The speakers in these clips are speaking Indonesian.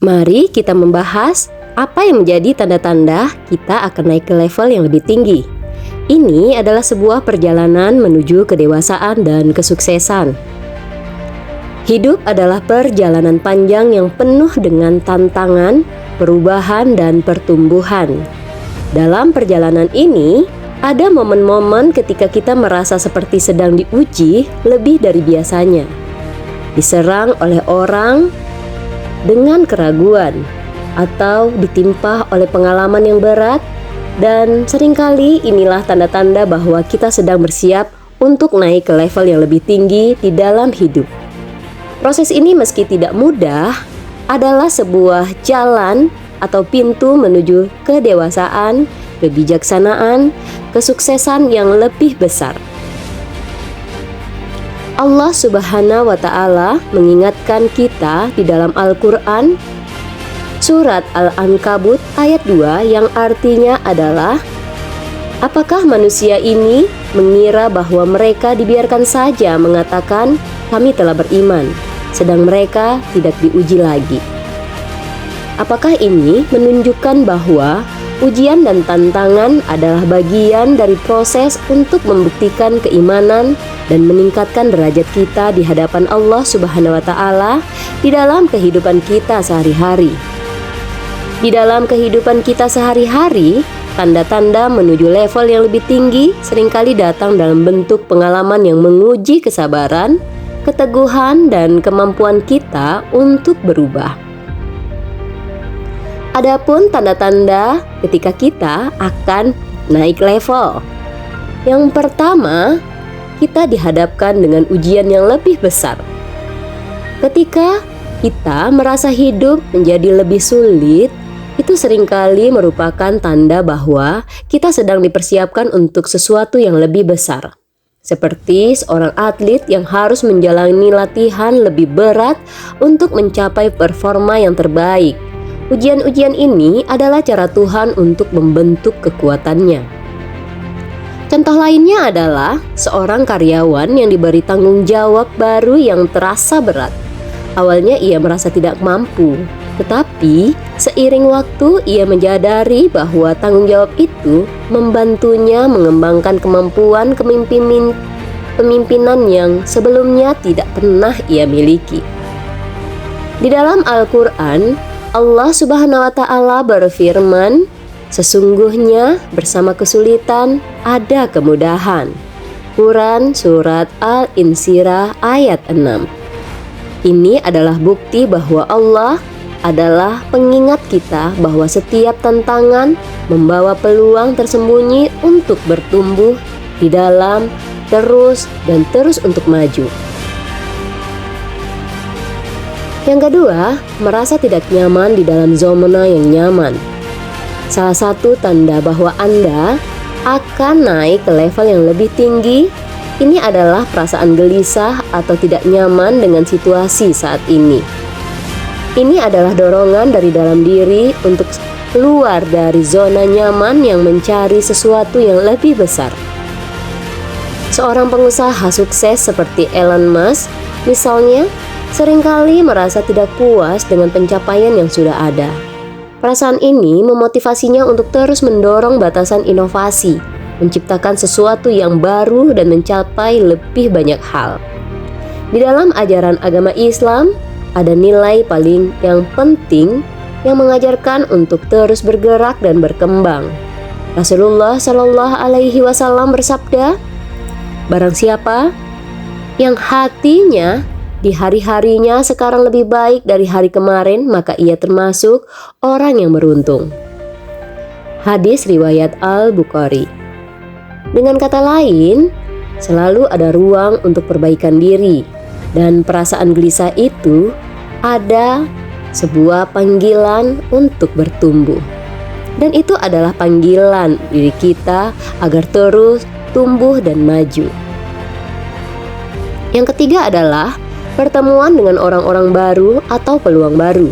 Mari kita membahas apa yang menjadi tanda-tanda kita akan naik ke level yang lebih tinggi. Ini adalah sebuah perjalanan menuju kedewasaan dan kesuksesan. Hidup adalah perjalanan panjang yang penuh dengan tantangan, perubahan, dan pertumbuhan. Dalam perjalanan ini, ada momen-momen ketika kita merasa seperti sedang diuji lebih dari biasanya. Diserang oleh orang dengan keraguan, atau ditimpa oleh pengalaman yang berat, dan seringkali inilah tanda-tanda bahwa kita sedang bersiap untuk naik ke level yang lebih tinggi di dalam hidup. Proses ini meski tidak mudah, adalah sebuah jalan atau pintu menuju kedewasaan, kebijaksanaan, kesuksesan yang lebih besar. Allah Subhanahu wa Ta'ala mengingatkan kita di dalam Al-Quran, surat Al-Ankabut ayat 2, yang artinya adalah, apakah manusia ini mengira bahwa mereka dibiarkan saja mengatakan kami telah beriman, sedang mereka tidak diuji lagi? Apakah ini menunjukkan bahwa ujian dan tantangan adalah bagian dari proses untuk membuktikan keimanan dan meningkatkan derajat kita di hadapan Allah Subhanahu wa Ta'ala di dalam kehidupan kita sehari-hari? Di dalam kehidupan kita sehari-hari, tanda-tanda menuju level yang lebih tinggi seringkali datang dalam bentuk pengalaman yang menguji kesabaran, keteguhan, dan kemampuan kita untuk berubah. Adapun tanda-tanda ketika kita akan naik level. Yang pertama, kita dihadapkan dengan ujian yang lebih besar. Ketika kita merasa hidup menjadi lebih sulit, itu seringkali merupakan tanda bahwa kita sedang dipersiapkan untuk sesuatu yang lebih besar. Seperti seorang atlet yang harus menjalani latihan lebih berat untuk mencapai performa yang terbaik. Ujian-ujian ini adalah cara Tuhan untuk membentuk kekuatannya. Contoh lainnya adalah seorang karyawan yang diberi tanggung jawab baru yang terasa berat. Awalnya ia merasa tidak mampu, tetapi seiring waktu ia menyadari bahwa tanggung jawab itu membantunya mengembangkan kemampuan kepemimpinan yang sebelumnya tidak pernah ia miliki. Di dalam Al-Quran, Allah Subhanahu wa Ta'ala berfirman, sesungguhnya bersama kesulitan ada kemudahan. Quran Surat Al-Insyirah ayat 6. Ini adalah bukti bahwa Allah adalah pengingat kita bahwa setiap tantangan membawa peluang tersembunyi untuk bertumbuh di dalam terus untuk maju. Yang kedua, merasa tidak nyaman di dalam zona yang nyaman. Salah satu tanda bahwa Anda akan naik ke level yang lebih tinggi, ini adalah perasaan gelisah atau tidak nyaman dengan situasi saat ini. Ini adalah dorongan dari dalam diri untuk keluar dari zona nyaman yang mencari sesuatu yang lebih besar. Seorang pengusaha sukses seperti Elon Musk, misalnya, seringkali merasa tidak puas dengan pencapaian yang sudah ada. Perasaan ini memotivasinya untuk terus mendorong batasan inovasi, menciptakan sesuatu yang baru dan mencapai lebih banyak hal. Di dalam ajaran agama Islam, ada nilai paling yang penting yang mengajarkan untuk terus bergerak dan berkembang. Rasulullah Shallallahu Alaihi Wasallam bersabda, barang siapa yang hatinya di hari-harinya sekarang lebih baik dari hari kemarin, maka ia termasuk orang yang beruntung. Hadis riwayat Al-Bukhari. Dengan kata lain, selalu ada ruang untuk perbaikan diri, dan perasaan gelisah itu ada sebuah panggilan untuk bertumbuh. Dan itu adalah panggilan diri kita agar terus tumbuh dan maju. Yang ketiga adalah pertemuan dengan orang-orang baru atau peluang baru.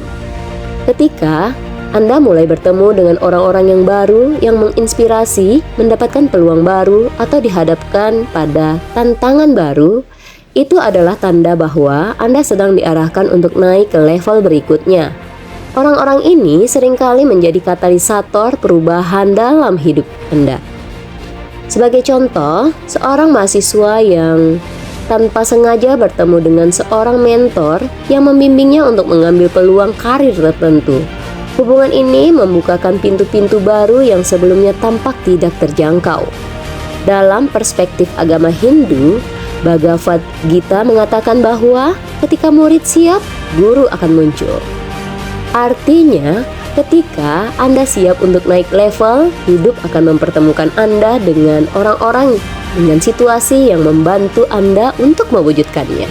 Ketika Anda mulai bertemu dengan orang-orang yang baru yang menginspirasi, mendapatkan peluang baru atau dihadapkan pada tantangan baru, itu adalah tanda bahwa Anda sedang diarahkan untuk naik ke level berikutnya. Orang-orang ini seringkali menjadi katalisator perubahan dalam hidup Anda. Sebagai contoh, seorang mahasiswa yang tanpa sengaja bertemu dengan seorang mentor yang membimbingnya untuk mengambil peluang karir tertentu. Hubungan ini membukakan pintu-pintu baru yang sebelumnya tampak tidak terjangkau. Dalam perspektif agama Hindu, Bhagavad Gita mengatakan bahwa ketika murid siap, guru akan muncul. Artinya, ketika Anda siap untuk naik level, hidup akan mempertemukan Anda dengan orang-orang dengan situasi yang membantu Anda untuk mewujudkannya.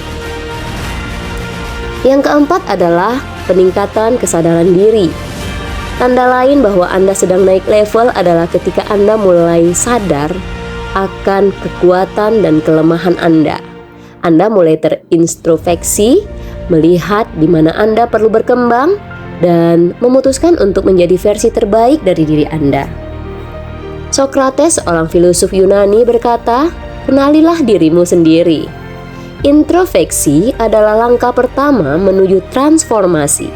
Yang keempat adalah peningkatan kesadaran diri. Tanda lain bahwa Anda sedang naik level adalah ketika Anda mulai sadar akan kekuatan dan kelemahan Anda. Anda mulai terintrospeksi, melihat di mana Anda perlu berkembang, dan memutuskan untuk menjadi versi terbaik dari diri Anda. Sokrates, seorang filosof Yunani, berkata, "Kenalilah dirimu sendiri." Introspeksi adalah langkah pertama menuju transformasi.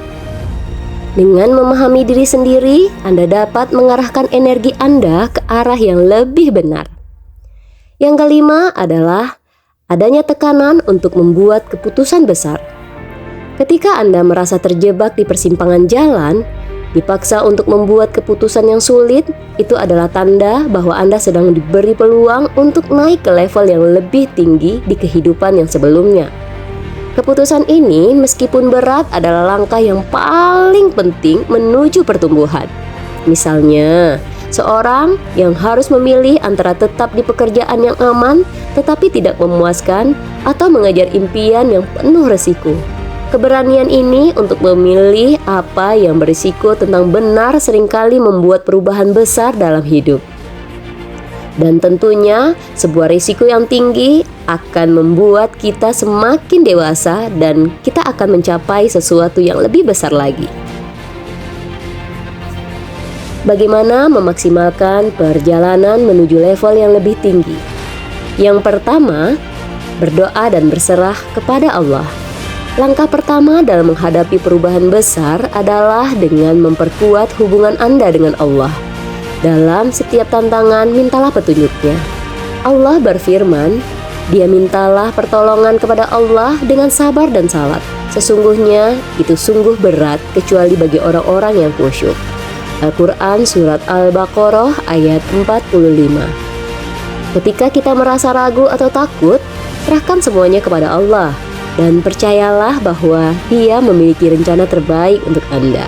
Dengan memahami diri sendiri, Anda dapat mengarahkan energi Anda ke arah yang lebih benar. Yang kelima adalah adanya tekanan untuk membuat keputusan besar. Ketika Anda merasa terjebak di persimpangan jalan, dipaksa untuk membuat keputusan yang sulit, itu adalah tanda bahwa Anda sedang diberi peluang untuk naik ke level yang lebih tinggi di kehidupan yang sebelumnya. Keputusan ini meskipun berat adalah langkah yang paling penting menuju pertumbuhan. Misalnya, seorang yang harus memilih antara tetap di pekerjaan yang aman tetapi tidak memuaskan atau mengejar impian yang penuh resiko. Keberanian ini untuk memilih apa yang berisiko tentang benar seringkali membuat perubahan besar dalam hidup. Dan tentunya sebuah risiko yang tinggi akan membuat kita semakin dewasa dan kita akan mencapai sesuatu yang lebih besar lagi. Bagaimana memaksimalkan perjalanan menuju level yang lebih tinggi? Yang pertama, berdoa dan berserah kepada Allah. Langkah pertama dalam menghadapi perubahan besar adalah dengan memperkuat hubungan Anda dengan Allah. Dalam setiap tantangan, mintalah petunjuknya. Allah berfirman, "Dia mintalah pertolongan kepada Allah dengan sabar dan salat. Sesungguhnya itu sungguh berat kecuali bagi orang-orang yang khusyuk." Al-Quran Surat Al-Baqarah ayat 45. Ketika kita merasa ragu atau takut, serahkan semuanya kepada Allah. Dan percayalah bahwa Dia memiliki rencana terbaik untuk Anda.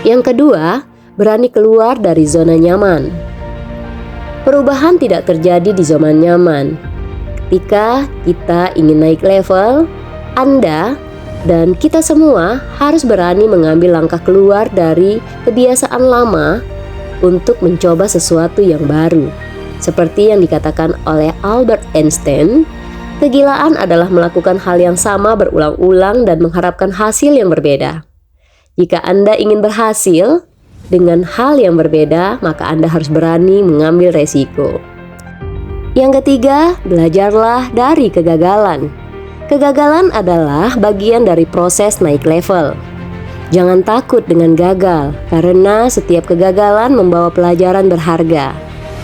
Yang kedua, berani keluar dari zona nyaman. Perubahan tidak terjadi di zona nyaman. Ketika kita ingin naik level, Anda dan kita semua harus berani mengambil langkah keluar dari kebiasaan lama untuk mencoba sesuatu yang baru. Seperti yang dikatakan oleh Albert Einstein, kegilaan adalah melakukan hal yang sama berulang-ulang dan mengharapkan hasil yang berbeda. Jika Anda ingin berhasil dengan hal yang berbeda, maka Anda harus berani mengambil resiko. Yang ketiga, belajarlah dari kegagalan. Kegagalan adalah bagian dari proses naik level. Jangan takut dengan gagal, karena setiap kegagalan membawa pelajaran berharga.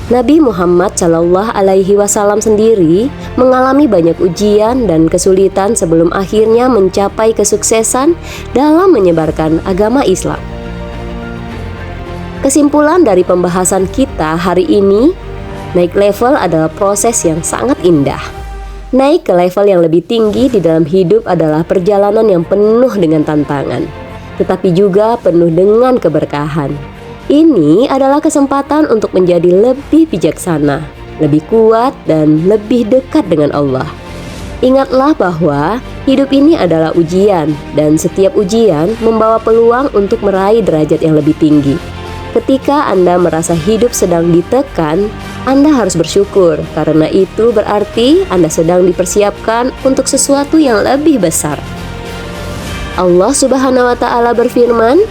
Nabi Muhammad SAW sendiri mengalami banyak ujian dan kesulitan sebelum akhirnya mencapai kesuksesan dalam menyebarkan agama Islam. Kesimpulan dari pembahasan kita hari ini, naik level adalah proses yang sangat indah. Naik ke level yang lebih tinggi di dalam hidup adalah perjalanan yang penuh dengan tantangan, tetapi juga penuh dengan keberkahan. Ini adalah kesempatan untuk menjadi lebih bijaksana, lebih kuat, dan lebih dekat dengan Allah. Ingatlah bahwa hidup ini adalah ujian, dan setiap ujian membawa peluang untuk meraih derajat yang lebih tinggi. Ketika Anda merasa hidup sedang ditekan, Anda harus bersyukur, karena itu berarti Anda sedang dipersiapkan untuk sesuatu yang lebih besar. Allah Subhanahu wa Ta'ala berfirman,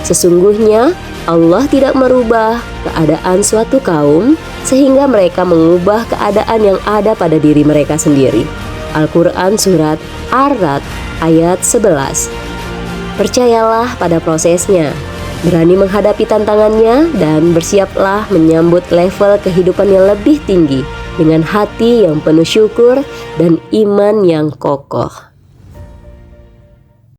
"Sesungguhnya Allah tidak merubah keadaan suatu kaum sehingga mereka mengubah keadaan yang ada pada diri mereka sendiri." Al-Quran Surat Ar-Ra'd ayat 11. Percayalah pada prosesnya, berani menghadapi tantangannya, dan bersiaplah menyambut level kehidupan yang lebih tinggi dengan hati yang penuh syukur dan iman yang kokoh.